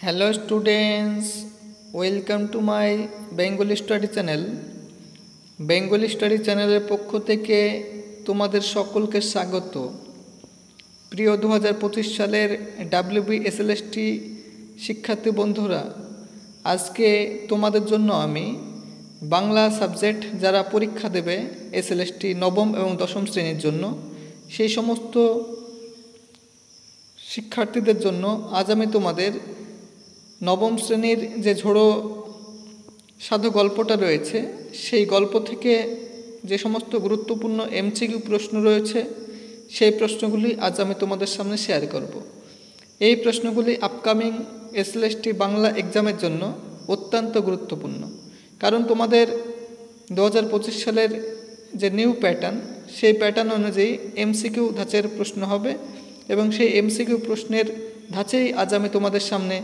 Hello students, welcome to my Bengali study channel. Bengali study চ্যানেলের পক্ষ থেকে তোমাদের সকলকে স্বাগত। প্রিয় 2025 সালের WBSLST শিক্ষার্থী বন্ধুরা, আজকে তোমাদের জন্য আমি বাংলা সাবজেক্ট যারা পরীক্ষা দেবে SLST নবম এবং দশম শ্রেণীর জন্য, সেই সমস্ত শিক্ষার্থীদের জন্য আজ আমি তোমাদের নবম শ্রেণীর যে ঝোড়ো সাধু গল্পটা রয়েছে, সেই গল্প থেকে যে সমস্ত গুরুত্বপূর্ণ MCQ প্রশ্ন রয়েছে, সেই প্রশ্নগুলি আজ আমি তোমাদের সামনে শেয়ার করব। এই প্রশ্নগুলি আপকামিং SLST বাংলা এক্সামের জন্য অত্যন্ত গুরুত্বপূর্ণ, কারণ তোমাদের 2025 সালের যে নিউ প্যাটার্ন, সেই প্যাটার্ন অনুযায়ী MCQ ধাঁচের প্রশ্ন হবে এবং সেই MCQ প্রশ্নের ধাঁচেই আজ আমি তোমাদের সামনে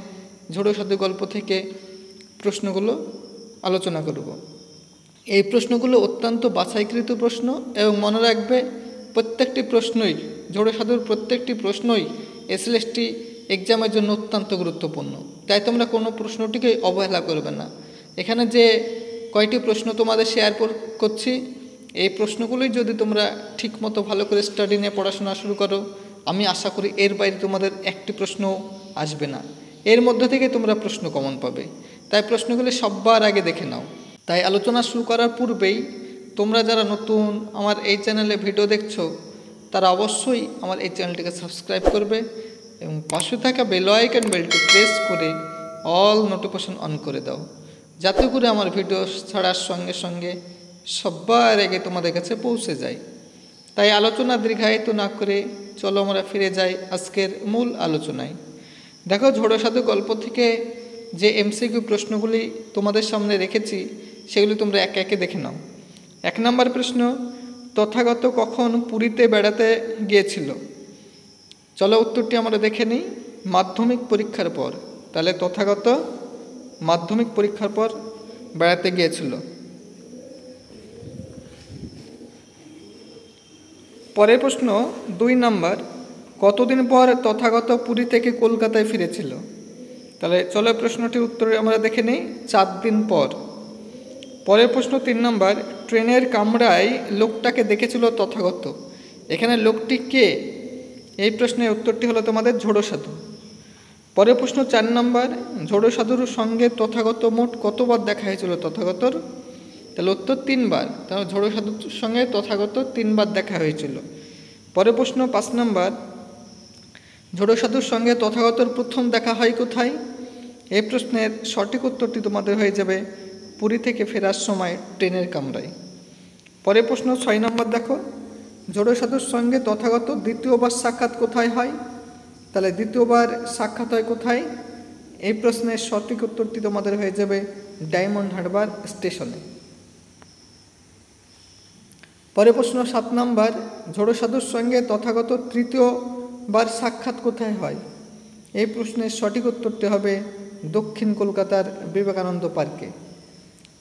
ঝোড়ো সাধু গল্প থেকে প্রশ্নগুলো আলোচনা করব। এই প্রশ্নগুলো অত্যন্ত বাছাইকৃত প্রশ্ন এবং মনে রাখবে, প্রত্যেকটি প্রশ্নই ঝোড়ো সাধুর প্রত্যেকটি প্রশ্নই SLST এক্সামের জন্য অত্যন্ত গুরুত্বপূর্ণ। তাই তোমরা কোনো প্রশ্নটিকে অবহেলা করবে না। এখানে যে কয়টি প্রশ্ন তোমাদের শেয়ার করছি, এই প্রশ্নগুলোই যদি তোমরা ঠিকমতো ভালো করে স্টাডি নিয়ে পড়াশোনা শুরু করো, আমি আশা করি এর বাইরে তোমাদের একটি প্রশ্ন আসবে না। এর মধ্যে থেকে তোমরা প্রশ্ন কমন পাবে। তাই প্রশ্নগুলি সবার আগে দেখে নাও। তাই আলোচনা শুরু করার পূর্বেই তোমরা যারা নতুন আমার এই চ্যানেলে ভিডিও দেখছো, তারা অবশ্যই আমার এই চ্যানেলটিকে সাবস্ক্রাইব করবে এবং পাশে থাকা বেল আইকন বেলটি প্রেস করে অল নোটিফিকেশন অন করে দাও, যাতে করে আমার ভিডিও ছাড়ার সঙ্গে সঙ্গে সবার আগে তোমাদের কাছে পৌঁছে যায়। তাই আলোচনা দীর্ঘায়িত না করে চলো আমরা ফিরে যাই আজকের মূল আলোচনায়। দেখো, ঝোড়ো সাধু গল্প থেকে যে MCQ প্রশ্নগুলি তোমাদের সামনে রেখেছি, সেগুলি তোমরা একে একে দেখে নাও। 1 নম্বর প্রশ্ন, তথাগত কখন পুরীতে বেড়াতে গিয়েছিল? চলো উত্তরটি আমরা দেখে নিই। মাধ্যমিক পরীক্ষার পর। তাহলে তথাগত মাধ্যমিক পরীক্ষার পর বেড়াতে গিয়েছিল। পরের প্রশ্ন 2 নম্বর, কতদিন পর তথাগত পুরী থেকে কলকাতায় ফিরেছিল? তাহলে চলো প্রশ্নটির উত্তর আমরা দেখে নিই। 4 দিন পর। পরের প্রশ্ন 3 নম্বর, ট্রেনের কামরায় লোকটাকে দেখেছিল তথাগত। এখানে লোকটি কে? এই প্রশ্নের উত্তরটি হলো তোমাদের ঝোড়ো সাধু। পরের প্রশ্ন 4 নম্বর, ঝোড়ো সাধুর সঙ্গে তথাগত মোট কতবার দেখা হয়েছিল তথাগতর? তাহলে উত্তর 3 বার। তাহলে ঝোড়ো সাধুর সঙ্গে তথাগত 3 বার দেখা হয়েছিল। পরের প্রশ্ন 5 নম্বর, ঝোড়ো সাধুর সঙ্গে তথাগতর প্রথম দেখা হয় কোথায়? এই প্রশ্নের সঠিক উত্তরটি তোমাদের হয়ে যাবে পুরী থেকে ফেরার সময় ট্রেনের কামরায়। পরের প্রশ্ন 6 নম্বর, দেখো, ঝোড়ো সাধুর সঙ্গে তথাগত দ্বিতীয়বার সাক্ষাৎ কোথায় হয়? তাহলে দ্বিতীয়বার সাক্ষাৎ হয় কোথায়? এই প্রশ্নের সঠিক উত্তরটি তোমাদের হয়ে যাবে ডায়মন্ড হারবার স্টেশনে। পরের প্রশ্ন 7 নম্বর, ঝোড়ো সাধুর সঙ্গে তথাগত তৃতীয়বার সাক্ষাৎ কোথায় হয়? এই প্রশ্নের সঠিক উত্তরটি হবে দক্ষিণ কলকাতার বিবেকানন্দ পার্কে।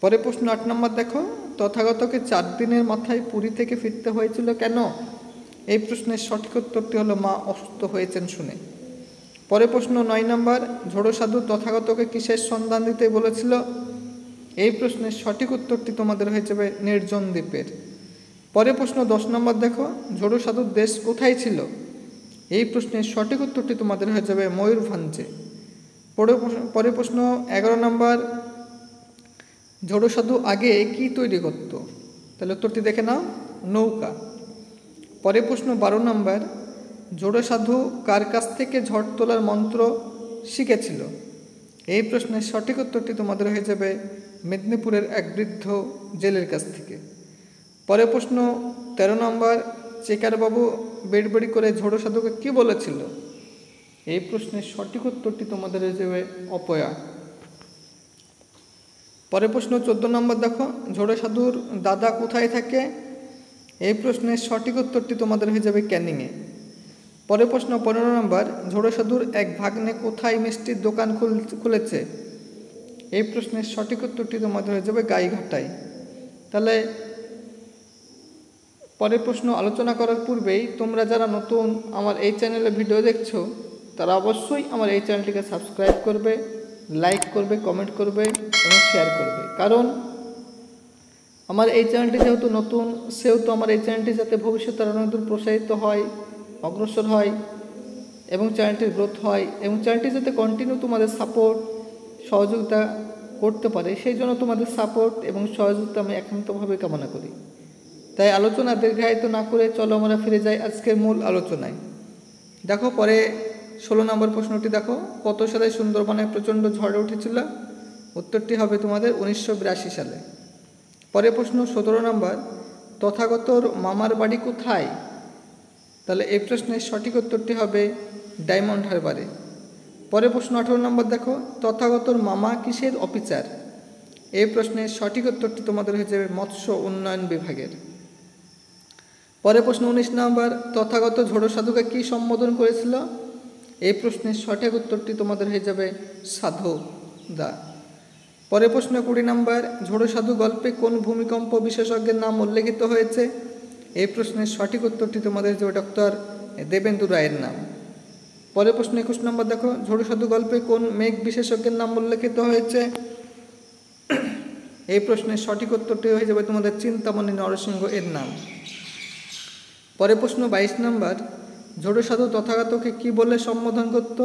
পরের প্রশ্ন 8 নম্বর, দেখো, তথাগতকে 4 দিনের মাথায় পুরী থেকে ফিরতে হয়েছিল কেন? এই প্রশ্নের সঠিক উত্তরটি হলো মা অসুস্থ হয়েছেন শুনে। পরের প্রশ্ন 9 নম্বর, ঝোড়ো সাধু তথাগতকে কিসের সন্ধান দিতে বলেছিল? এই প্রশ্নের সঠিক উত্তরটি তোমাদের হয়ে যাবে নির্জন দ্বীপের। পরের প্রশ্ন 10 নম্বর, দেখো, ঝোড়ো সাধুর দেশ কোথায় ছিল? এই প্রশ্নের সঠিক উত্তরটি তোমাদের হয়ে যাবে ময়ূরভঞ্জে। পরের প্রশ্ন 11 নম্বর, ঝোড়ো সাধু আগে কি তৈরি করত? তাহলে উত্তরটি দেখে নাও, নৌকা। পরের প্রশ্ন 12 নম্বর, ঝোড়ো সাধু কার কাছ থেকে ঝড় তোলার মন্ত্র শিখেছিল? এই প্রশ্নের সঠিক উত্তরটি তোমাদের হয়ে যাবে মেদিনীপুরের এক বৃদ্ধ জেলের কাছ থেকে। পরের প্রশ্ন 13 নম্বর, চেকারবাবু বেড়বেড়ি করে ঝোড়ো সাধুকে কী বলেছিল? এই প্রশ্নের সঠিক উত্তরটি তোমাদের হয়ে যাবে অপয়া। পরের প্রশ্ন 14 নম্বর, দেখো, ঝোড়ো সাধুর দাদা কোথায় থাকে? এই প্রশ্নের সঠিক উত্তরটি তোমাদের হয়ে যাবে ক্যানিংয়ে। পরের প্রশ্ন 15 নম্বর, ঝোড়ো সাধুর এক ভাগ্নে কোথায় মিষ্টির দোকান খুলেছে? এই প্রশ্নের সঠিক উত্তরটি তোমাদের হয়ে যাবে গাইঘাটায়। তাহলে পরের প্রশ্ন আলোচনা করার পূর্বেই তোমরা যারা নতুন আমার এই চ্যানেলে ভিডিও দেখছো, তারা অবশ্যই আমার এই চ্যানেলটিকে সাবস্ক্রাইব করবে, লাইক করবে, কমেন্ট করবে এবং শেয়ার করবে। কারণ আমার এই চ্যানেলটি যেহেতু নতুন, সেহেতু আমার এই চ্যানেলটি যাতে ভবিষ্যতে আরও অনেক দূর প্রসারিত হয়, অগ্রসর হয় এবং চ্যানেলটির গ্রোথ হয় এবং চ্যানেলটি যাতে কন্টিনিউ তোমাদের সাপোর্ট সহযোগিতা করতে পারে, সেই জন্য তোমাদের সাপোর্ট এবং সহযোগিতা আমি একান্তভাবে কামনা করি। তাই আলোচনা দীর্ঘায়িত না করে চলো আমরা ফিরে যাই আজকের মূল আলোচনায়। দেখো পরে 16 নম্বর প্রশ্নটি দেখো, কত সালে সুন্দরবনে প্রচণ্ড ঝড় উঠেছিল? উত্তরটি হবে তোমাদের 1982 সালে। পরে প্রশ্ন 17 নম্বর, তথাগতর মামার বাড়ি কোথায়? তাহলে এই প্রশ্নের সঠিক উত্তরটি হবে ডায়মন্ড হারবারে। পরে প্রশ্ন 18 নম্বর দেখো, তথাগতর মামা কিসের অফিসার? এই প্রশ্নের সঠিক উত্তরটি তোমাদের হয়ে যাবে মৎস্য উন্নয়ন বিভাগের। পরে প্রশ্ন 19 নম্বর, তথাগত ঝোড়ো সাধুকে কী সম্বোধন করেছিল? এই প্রশ্নের সঠিক উত্তরটি তোমাদের হয়ে যাবে সাধু দা। পরে প্রশ্ন 20 নম্বর, ঝোড়ো সাধু গল্পে কোন ভূমিকম্প বিশেষজ্ঞের নাম উল্লেখিত হয়েছে? এই প্রশ্নের সঠিক উত্তরটি তোমাদের হয়ে যাবে ডক্টর দেবেন্দু রায়ের নাম। পরে প্রশ্ন 21 নম্বর দেখো, ঝোড়ো সাধু গল্পে কোন মেঘ বিশেষজ্ঞের নাম উল্লেখিত হয়েছে? এই প্রশ্নের সঠিক উত্তরটি হয়ে যাবে তোমাদের চিন্তামণি নরসিংহ এর নাম। পরে প্রশ্ন 22 নম্বর, ঝোড়ো সাধু তথাগতকে কী বলে সম্বোধন করত?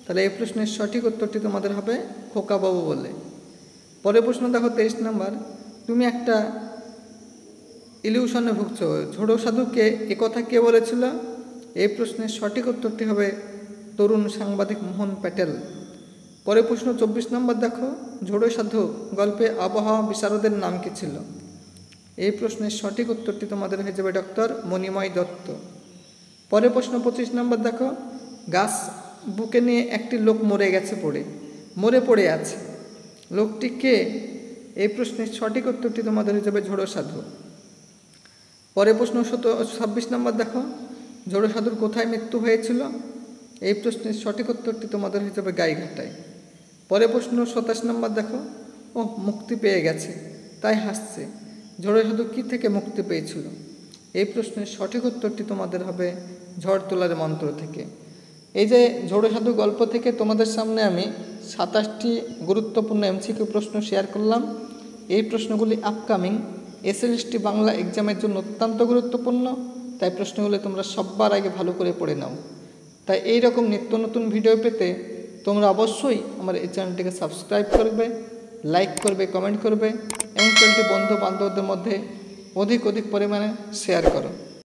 তাহলে এই প্রশ্নের সঠিক উত্তরটি তোমাদের হবে খোকাবাবু বলে। পরে প্রশ্ন দেখো 23 নম্বর, তুমি একটা ইলিউশনে ভুগছ, ঝোড়ো সাধুকে একথা কে বলেছিল? এই প্রশ্নের সঠিক উত্তরটি হবে তরুণ সাংবাদিক মোহন প্যাটেল। পরে প্রশ্ন 24 নম্বর দেখো, ঝোড়ো সাধু গল্পে আবহাওয়া বিশারদের নাম কী ছিল? এই প্রশ্নের সঠিক উত্তরটি তোমাদের হয়ে যাবে ডক্টর মণিময় দত্ত। পরে প্রশ্ন 25 নম্বর দেখো, গাছ বুকে নিয়ে একটি লোক মরে পড়ে আছে, লোকটি কে? এই প্রশ্নের সঠিক উত্তরটি তোমাদের হয়ে যাবে ঝোড়ো সাধু। পরে প্রশ্ন 26 নম্বর দেখো, ঝোড়ো সাধুর কোথায় মৃত্যু হয়েছিল? এই প্রশ্নের সঠিক উত্তরটি তোমাদের হয়ে যাবে গাইঘাটায়। পরে প্রশ্ন 27 নম্বর দেখো, ও মুক্তি পেয়ে গেছে তাই হাসছে, ঝোড়ো সাধু কী থেকে মুক্তি পেয়েছিল? এই প্রশ্নের সঠিক উত্তরটি তোমাদের হবে ঝড় তোলার মন্ত্র থেকে। এই যে ঝোড়ো সাধু গল্প থেকে তোমাদের সামনে আমি 27টি গুরুত্বপূর্ণ এমসিকিউ প্রশ্ন শেয়ার করলাম। এই প্রশ্নগুলি আপকামিং এসএলএসটি বাংলা এক্সামের জন্য অত্যন্ত গুরুত্বপূর্ণ, তাই প্রশ্নগুলি তোমরা সবার আগে ভালো করে পড়ে নাও। তাই এই রকম নিত্য নতুন ভিডিও পেতে তোমরা অবশ্যই আমার এই চ্যানেলটিকে সাবস্ক্রাইব করবে, লাইক করবে, কমেন্ট করবে এবং চ্যানেলটি বন্ধু বান্ধবদের মধ্যে অধিক পরিমাণে শেয়ার করো।